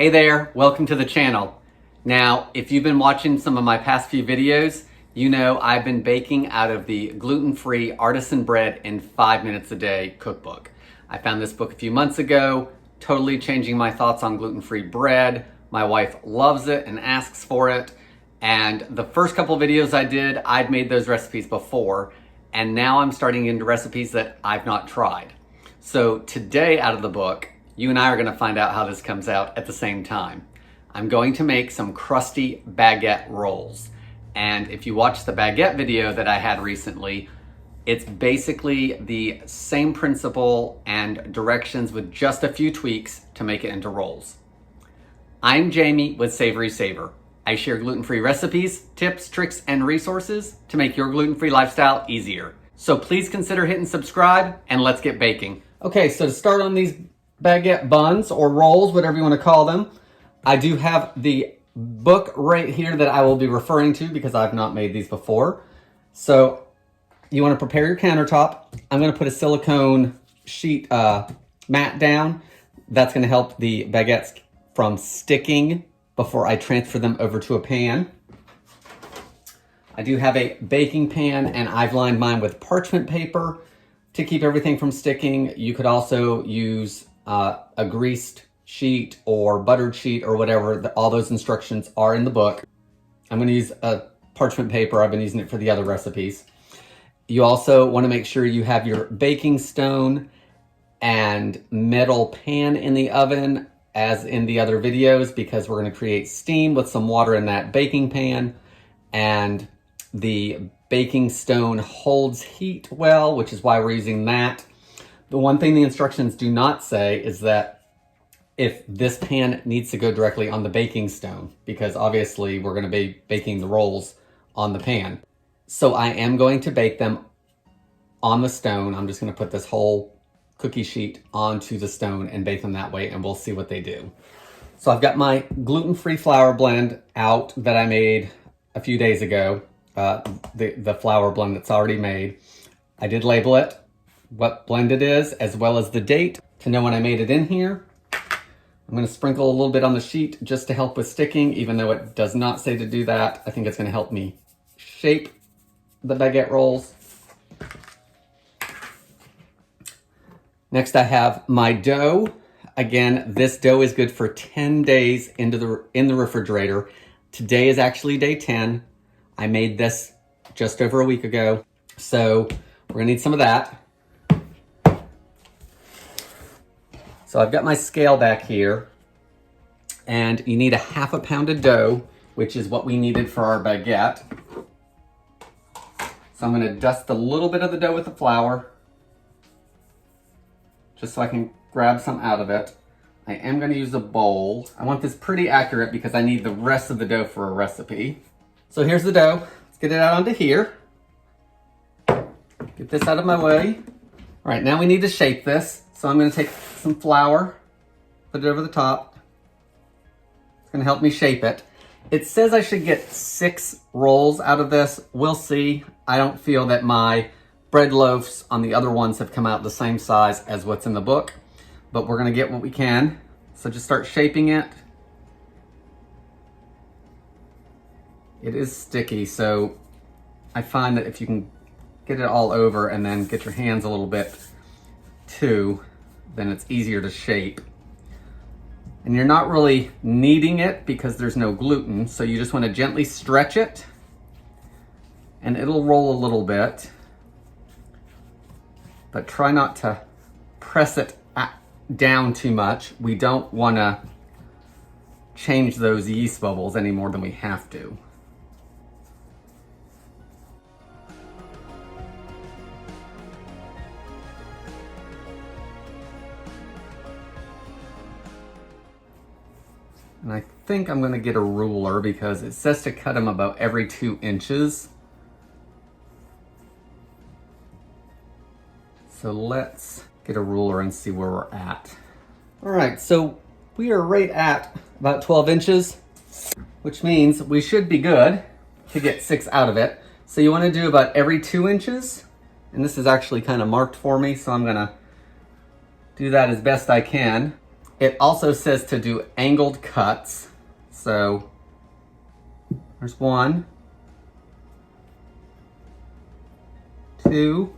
Hey there, welcome to the channel. Now, if you've been watching some of my past few videos, you know I've been baking out of the Gluten Free Artisan Bread in 5 minutes a day cookbook. I found this book a few months ago, totally changing my thoughts on gluten-free bread. My wife loves it and asks for it. And the first couple videos I did, I'd made those recipes before, and now I'm starting into recipes that I've not tried. So today out of the book, you and I are gonna find out how this comes out at the same time. I'm going to make some crusty baguette rolls. And if you watch the baguette video that I had recently, it's basically the same principle and directions with just a few tweaks to make it into rolls. I'm Jamie with SavorySaver. I share gluten-free recipes, tips, tricks, and resources to make your gluten-free lifestyle easier. So please consider hitting subscribe and let's get baking. Okay, so to start on these baguette buns or rolls, whatever you want to call them, I do have the book right here that I will be referring to because I've not made these before. So you want to prepare your countertop. I'm going to put a silicone sheet mat down. That's going to help the baguettes from sticking before I transfer them over to a pan. I do have a baking pan and I've lined mine with parchment paper to keep everything from sticking. You could also use a greased sheet or buttered sheet or whatever. All those instructions are in the book. I'm going to use a parchment paper. I've been using it for the other recipes. You also want to make sure you have your baking stone and metal pan in the oven as in the other videos, because we're going to create steam with some water in that baking pan, and the baking stone holds heat well, which is why we're using that. The one thing the instructions do not say is that if this pan needs to go directly on the baking stone, because obviously we're going to be baking the rolls on the pan. So I am going to bake them on the stone. I'm just going to put this whole cookie sheet onto the stone and bake them that way, and we'll see what they do. So I've got my gluten-free flour blend out that I made a few days ago, the flour blend that's already made. I did label it, what blend it is, as well as the date to know when I made it in here. I'm going to sprinkle a little bit on the sheet just to help with sticking, even though it does not say to do that. I think it's going to help me shape the baguette rolls. Next, I have my dough. Again, this dough is good for 10 days in the refrigerator. Today is actually day 10. I made this just over a week ago. So we're gonna need some of that. So I've got my scale back here, and you need a half a pound of dough, which is what we needed for our baguette. So I'm gonna dust a little bit of the dough with the flour, just so I can grab some out of it. I am gonna use a bowl. I want this pretty accurate because I need the rest of the dough for a recipe. So here's the dough. Let's get it out onto here. Get this out of my way. All right, now we need to shape this. So I'm gonna take some flour, put it over the top. It's gonna help me shape it. It says I should get 6 rolls out of this. We'll see. I don't feel that my bread loaves on the other ones have come out the same size as what's in the book, but we're gonna get what we can. So just start shaping it. It is sticky, so I find that if you can get it all over and then get your hands a little bit too, then it's easier to shape. And you're not really kneading it because there's no gluten, so you just want to gently stretch it and it'll roll a little bit, but try not to press it down too much. We don't want to change those yeast bubbles any more than we have to. And I think I'm going to get a ruler because it says to cut them about every 2 inches. So let's get a ruler and see where we're at. All right, so we are right at about 12 inches, which means we should be good to get 6 out of it. So you want to do about every 2 inches. And this is actually kind of marked for me, so I'm going to do that as best I can. It also says to do angled cuts. So there's 1, 2,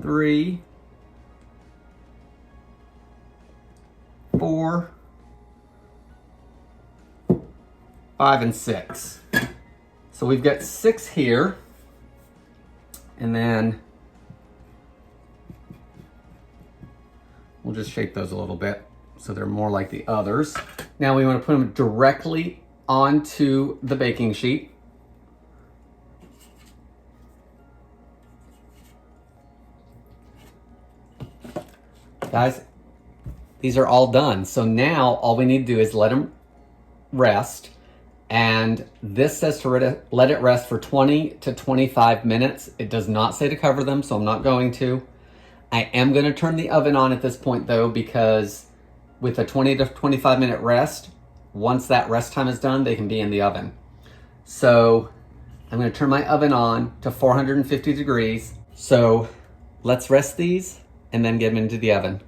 3, 4, 5, and 6. So we've got 6 here, and then we'll just shape those a little bit so they're more like the others. Now we want to put them directly onto the baking sheet. Guys, these are all done. So now all we need to do is let them rest. And this says to let it rest for 20 to 25 minutes. It does not say to cover them, so I'm not going to. I am going to turn the oven on at this point though, because with a 20 to 25 minute rest, once that rest time is done, they can be in the oven. So I'm going to turn my oven on to 450 degrees. So let's rest these and then get them into the oven.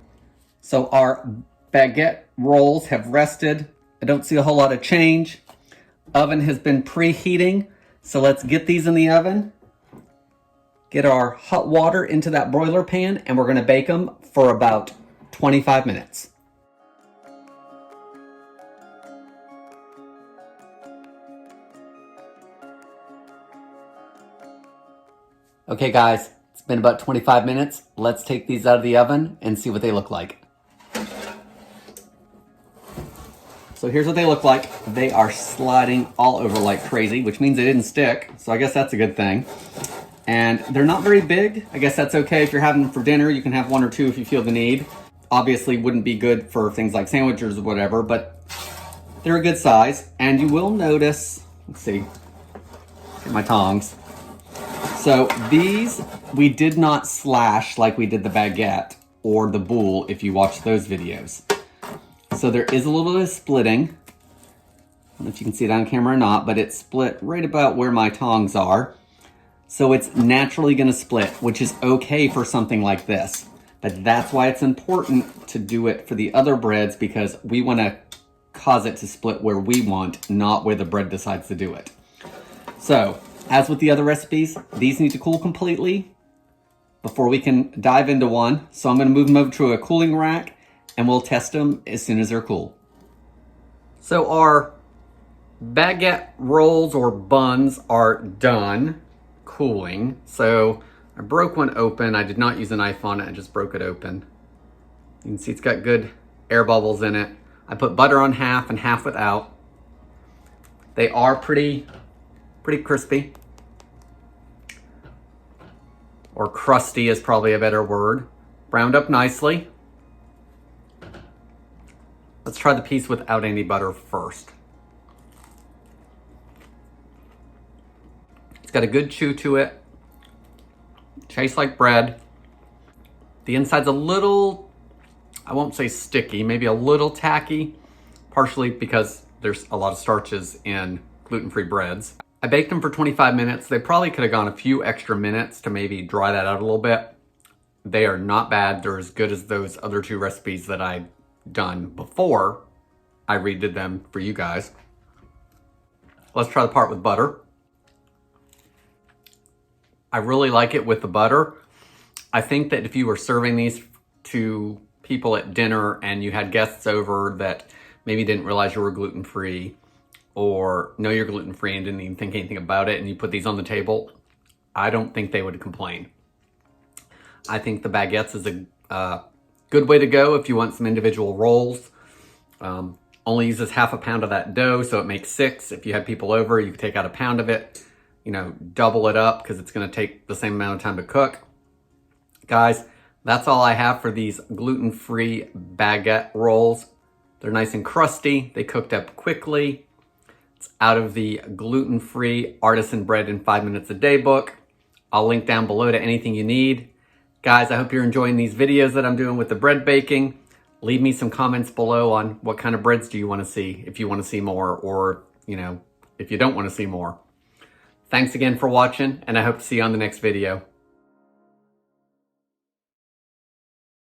So our baguette rolls have rested. I don't see a whole lot of change. Oven has been preheating. So let's get these in the oven. Get our hot water into that broiler pan, and we're gonna bake them for about 25 minutes. Okay guys, it's been about 25 minutes. Let's take these out of the oven and see what they look like. So here's what they look like. They are sliding all over like crazy, which means they didn't stick. So I guess that's a good thing. And they're not very big. I guess that's okay if you're having them for dinner. You can have 1 or 2 if you feel the need. Obviously wouldn't be good for things like sandwiches or whatever, but they're a good size. And you will notice, let's see, get my tongs. So these, we did not slash like we did the baguette or the boule if you watch those videos. So there is a little bit of splitting. I don't know if you can see it on camera or not, but it's split right about where my tongs are. So it's naturally gonna split, which is okay for something like this. But that's why it's important to do it for the other breads, because we wanna cause it to split where we want, not where the bread decides to do it. So, as with the other recipes, these need to cool completely before we can dive into one. So I'm gonna move them over to a cooling rack, and we'll test them as soon as they're cool. So our baguette rolls or buns are done cooling. So I broke one open. I did not use a knife on it. I just broke it open. You can see it's got good air bubbles in it. I put butter on half and half without. They are pretty crispy. Or crusty is probably a better word. Browned up nicely. Let's try the piece without any butter first. It's got a good chew to it. Tastes like bread. The inside's a little, I won't say sticky, maybe a little tacky, partially because there's a lot of starches in gluten-free breads. I baked them for 25 minutes. They probably could have gone a few extra minutes to maybe dry that out a little bit. They are not bad. They're as good as those other 2 recipes that I done before I redid them for you guys. Let's try the part with butter. I really like it with the butter. I think that if you were serving these to people at dinner and you had guests over that maybe didn't realize you were gluten-free or know you're gluten-free and didn't even think anything about it, and you put these on the table, I don't think they would complain. I think the baguettes is a good way to go if you want some individual rolls. Only uses half a pound of that dough, so it makes 6. If you had people over, you could take out a pound of it, you know, double it up because it's gonna take the same amount of time to cook. Guys, that's all I have for these gluten-free baguette rolls. They're nice and crusty. They cooked up quickly. It's out of the Gluten Free Artisan Bread in 5 Minutes a Day book. I'll link down below to anything you need. Guys, I hope you're enjoying these videos that I'm doing with the bread baking. Leave me some comments below on what kind of breads do you want to see, if you want to see more, or, you know, if you don't want to see more. Thanks again for watching, and I hope to see you on the next video.